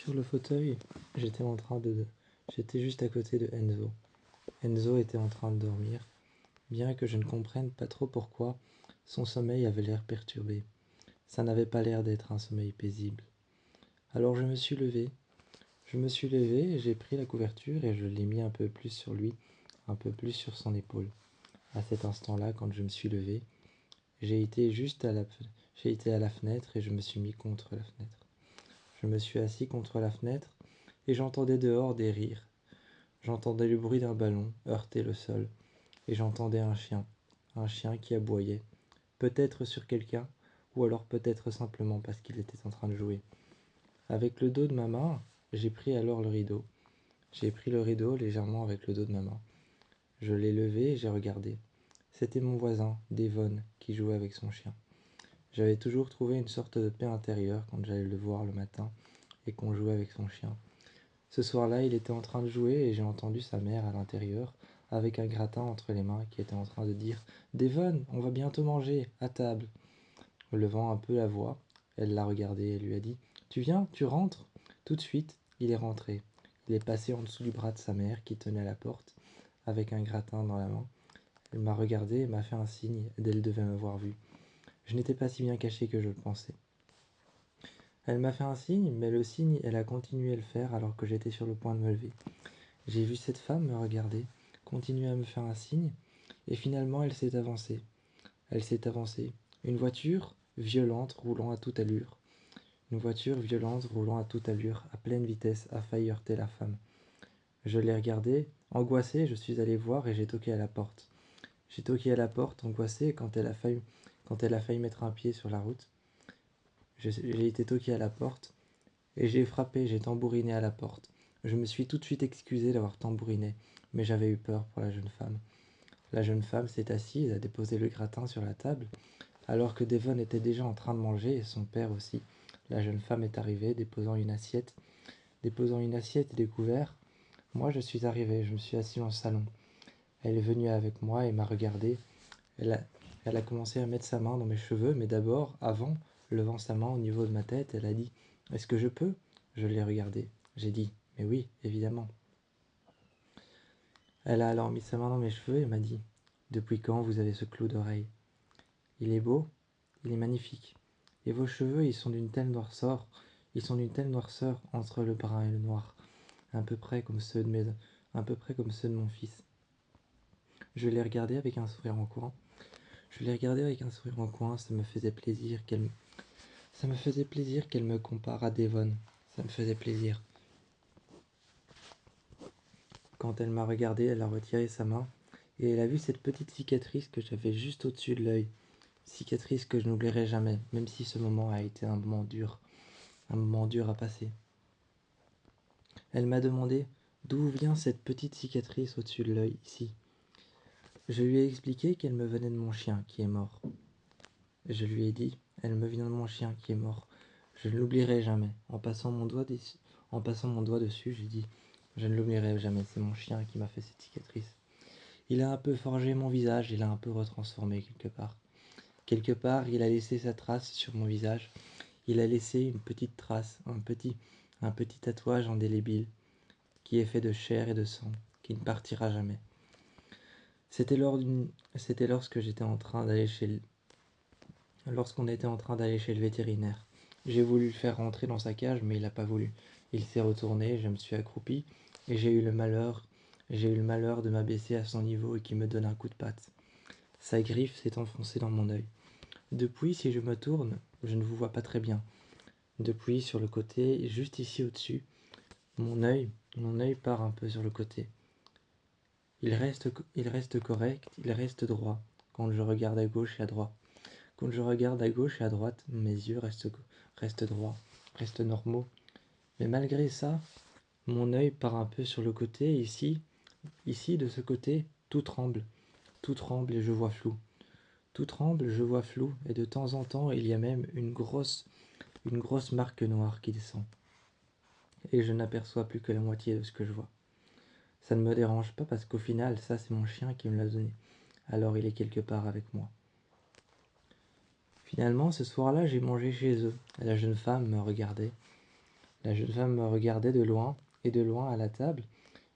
Sur le fauteuil, j'étais juste à côté de Enzo. Enzo était en train de dormir, bien que je ne comprenne pas trop pourquoi, son sommeil avait l'air perturbé. Ça n'avait pas l'air d'être un sommeil paisible. Alors je me suis levé. Et j'ai pris la couverture et je l'ai mis un peu plus sur lui, un peu plus sur son épaule. À cet instant-là, quand je me suis levé, j'ai été j'ai été à la fenêtre et je me suis mis contre la fenêtre. Je me suis assis contre la fenêtre et j'entendais dehors des rires. J'entendais le bruit d'un ballon heurter le sol et j'entendais un chien qui aboyait, peut-être sur quelqu'un ou alors peut-être simplement parce qu'il était en train de jouer. Avec le dos de ma main, j'ai pris alors le rideau. J'ai pris le rideau légèrement avec le dos de ma main. Je l'ai levé et j'ai regardé. C'était mon voisin, Devon, qui jouait avec son chien. J'avais toujours trouvé une sorte de paix intérieure quand j'allais le voir le matin et qu'on jouait avec son chien. Ce soir-là, il était en train de jouer et j'ai entendu sa mère à l'intérieur, avec un gratin entre les mains, qui était en train de dire « Devon, on va bientôt manger, à table !» Levant un peu la voix, elle l'a regardé et lui a dit « Tu viens, tu rentres ?» Tout de suite, il est rentré. Il est passé en dessous du bras de sa mère qui tenait la porte, avec un gratin dans la main. Elle m'a regardé et m'a fait un signe d'elle devait m'avoir vu. Je n'étais pas si bien caché que je le pensais. Elle m'a fait un signe, mais le signe, elle a continué à le faire alors que j'étais sur le point de me lever. J'ai vu cette femme me regarder, continuer à me faire un signe, et finalement elle s'est avancée. Elle s'est avancée. Une voiture violente roulant à toute allure. Une voiture violente roulant à toute allure, à pleine vitesse, a failli heurter la femme. Je l'ai regardée, angoissé, je suis allé voir et j'ai toqué à la porte. J'ai toqué à la porte, angoissé, quand elle a failli mettre un pied sur la route. J'ai été toqué à la porte et j'ai frappé, j'ai tambouriné à la porte. Je me suis tout de suite excusé d'avoir tambouriné, mais j'avais eu peur pour la jeune femme. La jeune femme s'est assise, a déposé le gratin sur la table, alors que Devon était déjà en train de manger et son père aussi. La jeune femme est arrivée, déposant une assiette et des couverts. Moi, je suis arrivé, je me suis assis dans le salon. Elle est venue avec moi et m'a regardé. Elle a, elle a commencé à mettre sa main dans mes cheveux, mais d'abord, avant, levant sa main au niveau de ma tête, elle a dit « Est-ce que je peux ?» Je l'ai regardée. J'ai dit « Mais oui, évidemment. » Elle a alors mis sa main dans mes cheveux et m'a dit « Depuis quand vous avez ce clou d'oreille ? Il est beau, il est magnifique. Et vos cheveux, ils sont d'une telle noirceur entre le brun et le noir, à peu près comme ceux de mon fils. » Je l'ai regardé avec un sourire en coin. Ça me faisait plaisir qu'elle me compare à Devon. Ça me faisait plaisir. Quand elle m'a regardé, elle a retiré sa main et elle a vu cette petite cicatrice que j'avais juste au-dessus de l'œil. Cicatrice que je n'oublierai jamais, même si ce moment a été un moment dur à passer. Elle m'a demandé d'où vient cette petite cicatrice au-dessus de l'œil ici. Je lui ai expliqué qu'elle me venait de mon chien qui est mort. Je lui ai dit, elle me vient de mon chien qui est mort. Je ne l'oublierai jamais. En passant mon doigt dessus, j'ai dit, je ne l'oublierai jamais, c'est mon chien qui m'a fait cette cicatrice. Il a un peu forgé mon visage, il a un peu retransformé quelque part. Quelque part, il a laissé sa trace sur mon visage. Il a laissé une petite trace, un petit tatouage indélébile, qui est fait de chair et de sang, qui ne partira jamais. C'était lorsque j'étais en train d'aller lorsqu'on était en train d'aller chez le vétérinaire. J'ai voulu le faire rentrer dans sa cage, mais il n'a pas voulu. Il s'est retourné, je me suis accroupi, et j'ai eu le malheur de m'abaisser à son niveau et qu'il me donne un coup de patte. Sa griffe s'est enfoncée dans mon œil. Depuis, si je me tourne, je ne vous vois pas très bien. Depuis, sur le côté, juste ici au-dessus, mon œil part un peu sur le côté. Il reste correct, il reste droit, quand je regarde à gauche et à droite. Quand je regarde à gauche et à droite, mes yeux restent droits, restent normaux. Mais malgré ça, mon œil part un peu sur le côté, ici, de ce côté, tout tremble et je vois flou. Tout tremble, je vois flou, et de temps en temps, il y a même une grosse marque noire qui descend. Et je n'aperçois plus que la moitié de ce que je vois. Ça ne me dérange pas parce qu'au final, ça c'est mon chien qui me l'a donné. Alors il est quelque part avec moi. Finalement, ce soir-là, j'ai mangé chez eux. La jeune femme me regardait. La jeune femme me regardait de loin, et de loin à la table.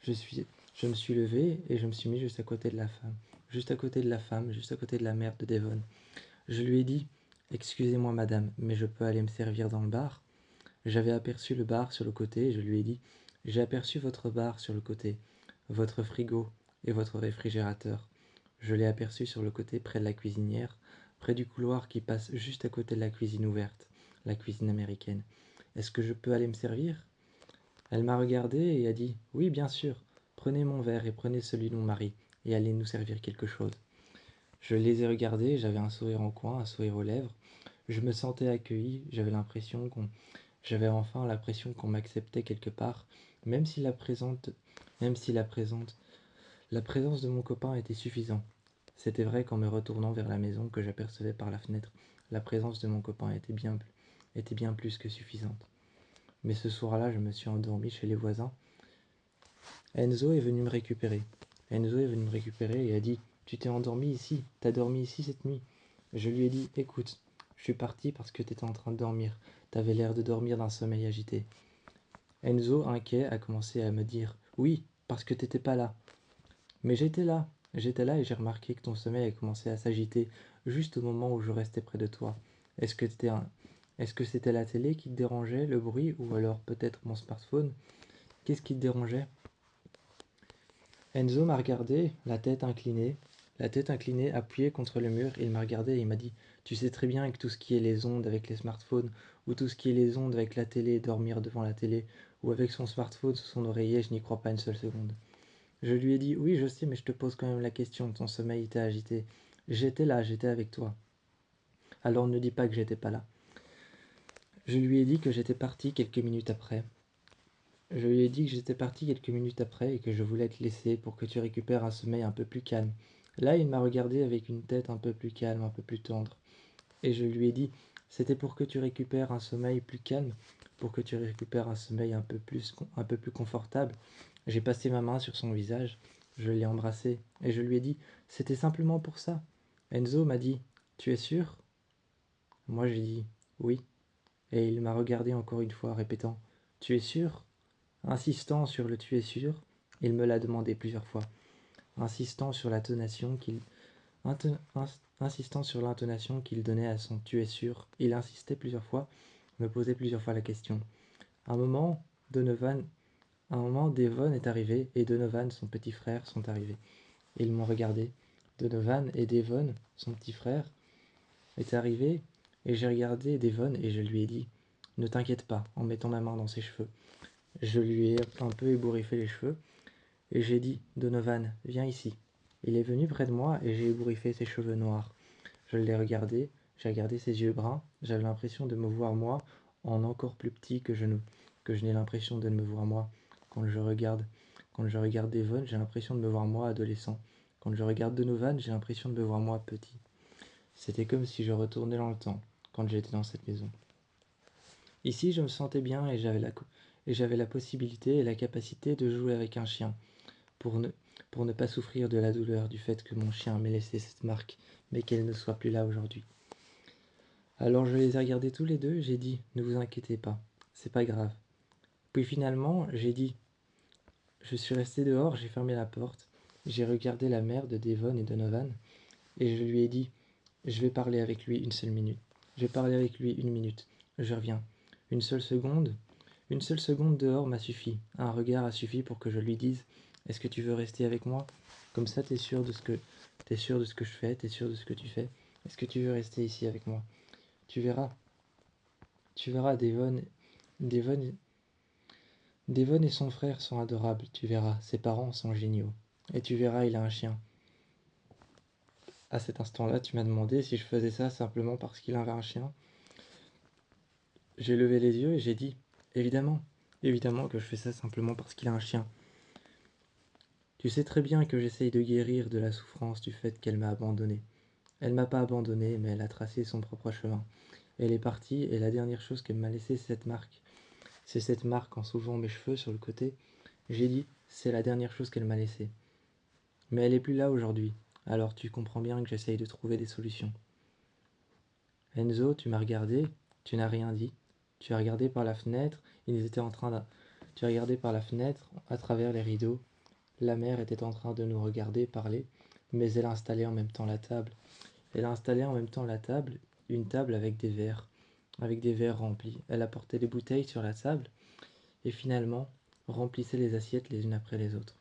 Je me suis levé et je me suis mis juste à côté de la femme. Juste à côté de la femme, juste à côté de la mère de Devon. Je lui ai dit: Excusez-moi madame, mais je peux aller me servir dans le bar? J'avais aperçu le bar sur le côté et je lui ai dit: J'ai aperçu votre bar sur le côté, votre frigo et votre réfrigérateur. Je l'ai aperçu sur le côté près de la cuisinière, près du couloir qui passe juste à côté de la cuisine ouverte, la cuisine américaine. Est-ce que je peux aller me servir? Elle m'a regardé et a dit: Oui, bien sûr, prenez mon verre et prenez celui de mon mari, et allez nous servir quelque chose. Je les ai regardés, j'avais un sourire en coin, un sourire aux lèvres. Je me sentais accueilli, j'avais enfin l'impression qu'on m'acceptait quelque part, même si la présente, même si la présence de mon copain était suffisante. C'était vrai qu'en me retournant vers la maison que j'apercevais par la fenêtre, la présence de mon copain était bien plus que suffisante. Mais ce soir-là, je me suis endormi chez les voisins. Enzo est venu me récupérer. Enzo est venu me récupérer et a dit: Tu t'es endormi ici, t'as dormi ici cette nuit. Je lui ai dit: Écoute, je suis parti parce que t'étais en train de dormir. T'avais l'air de dormir d'un sommeil agité. Enzo, inquiet, a commencé à me dire: Oui, parce que t'étais pas là. Mais j'étais là et j'ai remarqué que ton sommeil a commencé à s'agiter juste au moment où je restais près de toi. Est-ce que Est-ce que c'était la télé qui te dérangeait, le bruit, ou alors peut-être mon smartphone? Qu'est-ce qui te dérangeait? Enzo m'a regardé, la tête inclinée, appuyée contre le mur. Il m'a regardé et il m'a dit: Tu sais très bien que tout ce qui est les ondes avec les smartphones, ou tout ce qui est les ondes avec la télé, dormir devant la télé, ou avec son smartphone sous son oreiller, je n'y crois pas une seule seconde. Je lui ai dit: Oui, je sais, mais je te pose quand même la question, ton sommeil était agité. J'étais là, j'étais avec toi. Alors ne dis pas que j'étais pas là. Je lui ai dit que j'étais parti quelques minutes après. Je lui ai dit que j'étais parti quelques minutes après et que je voulais te laisser pour que tu récupères un sommeil un peu plus calme. Là, il m'a regardé avec une tête un peu plus calme, un peu plus tendre. Et je lui ai dit: C'était pour que tu récupères un sommeil plus calme, pour que tu récupères un sommeil un peu plus confortable. J'ai passé ma main sur son visage, je l'ai embrassé et je lui ai dit: C'était simplement pour ça. Enzo m'a dit: Tu es sûr? Moi j'ai dit: Oui. Et il m'a regardé encore une fois, répétant: Tu es sûr? Insistant sur le tu es sûr, il me l'a demandé plusieurs fois, insistant sur l'intonation qu'il insistant sur l'intonation qu'il donnait à son tu es sûr, il insistait plusieurs fois, me posait plusieurs fois la question. À un moment, Donovan, à un moment, Devon est arrivé et Donovan, son petit frère, sont arrivés. Ils m'ont regardé. Donovan et Devon, son petit frère, est arrivé et j'ai regardé Devon et je lui ai dit: Ne t'inquiète pas, en mettant ma main dans ses cheveux. Je lui ai un peu ébouriffé les cheveux et j'ai dit: Donovan, viens ici. Il est venu près de moi et j'ai ébouriffé ses cheveux noirs. Je l'ai regardé, j'ai regardé ses yeux bruns, j'avais l'impression de me voir moi en encore plus petit que je n'ai l'impression de me voir moi. Quand je regarde, quand je regarde Devon, j'ai l'impression de me voir moi adolescent. Quand je regarde Donovan, j'ai l'impression de me voir moi petit. C'était comme si je retournais dans le temps, quand j'étais dans cette maison. Ici, je me sentais bien et j'avais la possibilité et la capacité de jouer avec un chien, pour ne, pour ne pas souffrir de la douleur du fait que mon chien m'ait laissé cette marque, mais qu'elle ne soit plus là aujourd'hui. Alors je les ai regardés tous les deux, j'ai dit: Ne vous inquiétez pas, c'est pas grave. Puis finalement, j'ai dit: Je suis resté dehors, j'ai fermé la porte, j'ai regardé la mère de Devon et Donovan, et je lui ai dit: Je vais parler avec lui une seule minute. Je vais parler avec lui une minute. Je reviens. Une seule seconde. Une seule seconde dehors m'a suffi. Un regard a suffi pour que je lui dise: Est-ce que tu veux rester avec moi? Comme ça, t'es sûr de ce que je fais, t'es sûr de ce que tu fais. Est-ce que tu veux rester ici avec moi? Tu verras. Tu verras, Devon, Devon et son frère sont adorables. Tu verras, ses parents sont géniaux. Et tu verras, il a un chien. À cet instant-là, tu m'as demandé si je faisais ça simplement parce qu'il avait un chien. J'ai levé les yeux et j'ai dit: Évidemment, évidemment que je fais ça simplement parce qu'il a un chien. Tu sais très bien que j'essaye de guérir de la souffrance du fait qu'elle m'a abandonné. Elle m'a pas abandonné, mais elle a tracé son propre chemin. Elle est partie et la dernière chose qu'elle m'a laissée, c'est cette marque. C'est cette marque en soulevant mes cheveux sur le côté. J'ai dit: C'est la dernière chose qu'elle m'a laissée. Mais elle est plus là aujourd'hui. Alors tu comprends bien que j'essaye de trouver des solutions. Enzo, tu m'as regardé, tu n'as rien dit. Tu as regardé par la fenêtre, ils étaient en train de... Tu as regardé par la fenêtre, à travers les rideaux. La mère était en train de nous regarder parler, mais elle installait en même temps la table. Elle a installé en même temps la table, une table avec des verres remplis. Elle apportait des bouteilles sur la table et finalement remplissait les assiettes les unes après les autres.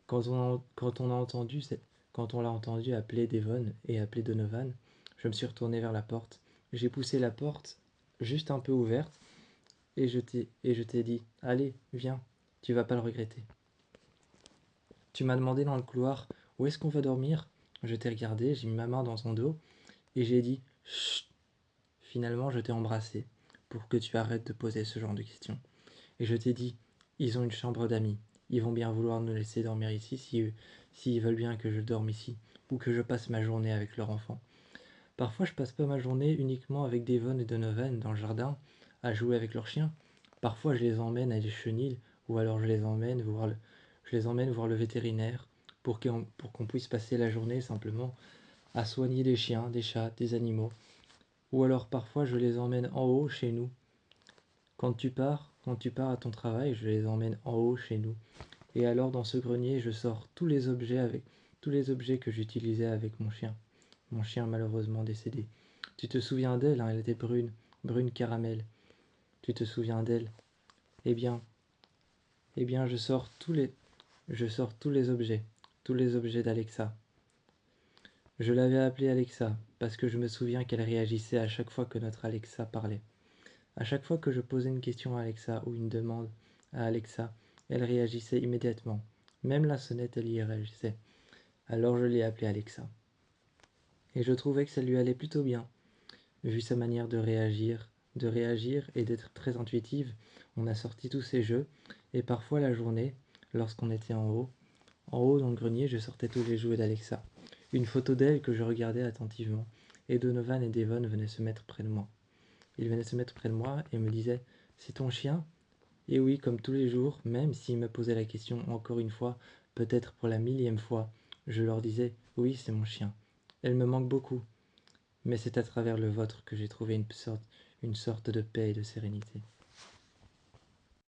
Quand on l'a entendu appeler Devon et appeler Donovan, je me suis retourné vers la porte. J'ai poussé la porte juste un peu ouverte et je t'ai dit, allez, viens, tu vas pas le regretter. Tu m'as demandé dans le couloir, où est-ce qu'on va dormir? Je t'ai regardé, j'ai mis ma main dans son dos et j'ai dit, chut. Finalement, je t'ai embrassé pour que tu arrêtes de poser ce genre de questions. Et je t'ai dit, ils ont une chambre d'amis. Ils vont bien vouloir nous laisser dormir ici s'ils veulent bien que je dorme ici ou que je passe ma journée avec leur enfant. Parfois, je passe pas ma journée uniquement avec Devon et Donovan dans le jardin à jouer avec leurs chiens. Parfois, je les emmène à des chenils ou alors je les emmène voir le vétérinaire pour qu'on puisse passer la journée simplement à soigner des chiens, des chats, des animaux. Ou alors parfois, je les emmène en haut chez nous. Quand tu pars à ton travail, je les emmène en haut chez nous. Et alors dans ce grenier, je sors tous les objets que j'utilisais avec mon chien malheureusement décédé. Tu te souviens d'elle, hein, elle était brune, brune caramel. Tu te souviens d'elle? Eh bien, eh bien, je sors tous les objets d'Alexa. Je l'avais appelée Alexa parce que je me souviens qu'elle réagissait à chaque fois que notre Alexa parlait. À chaque fois que je posais une question à Alexa ou une demande à Alexa, elle réagissait immédiatement. Même la sonnette, elle y réagissait. Alors je l'ai appelée Alexa. Et je trouvais que ça lui allait plutôt bien, vu sa manière de réagir et d'être très intuitive. On a sorti tous ces jeux, et parfois la journée, lorsqu'on était en haut dans le grenier, je sortais tous les jouets d'Alexa. Une photo d'elle que je regardais attentivement, et Donovan et Devon venaient se mettre près de moi. Ils venaient se mettre près de moi et me disaient « C'est ton chien ?» Et oui, comme tous les jours, même s'ils me posaient la question encore une fois, peut-être pour la millième fois, je leur disais « Oui, c'est mon chien. Elle me manque beaucoup. » Mais c'est à travers le vôtre que j'ai trouvé une sorte de paix et de sérénité.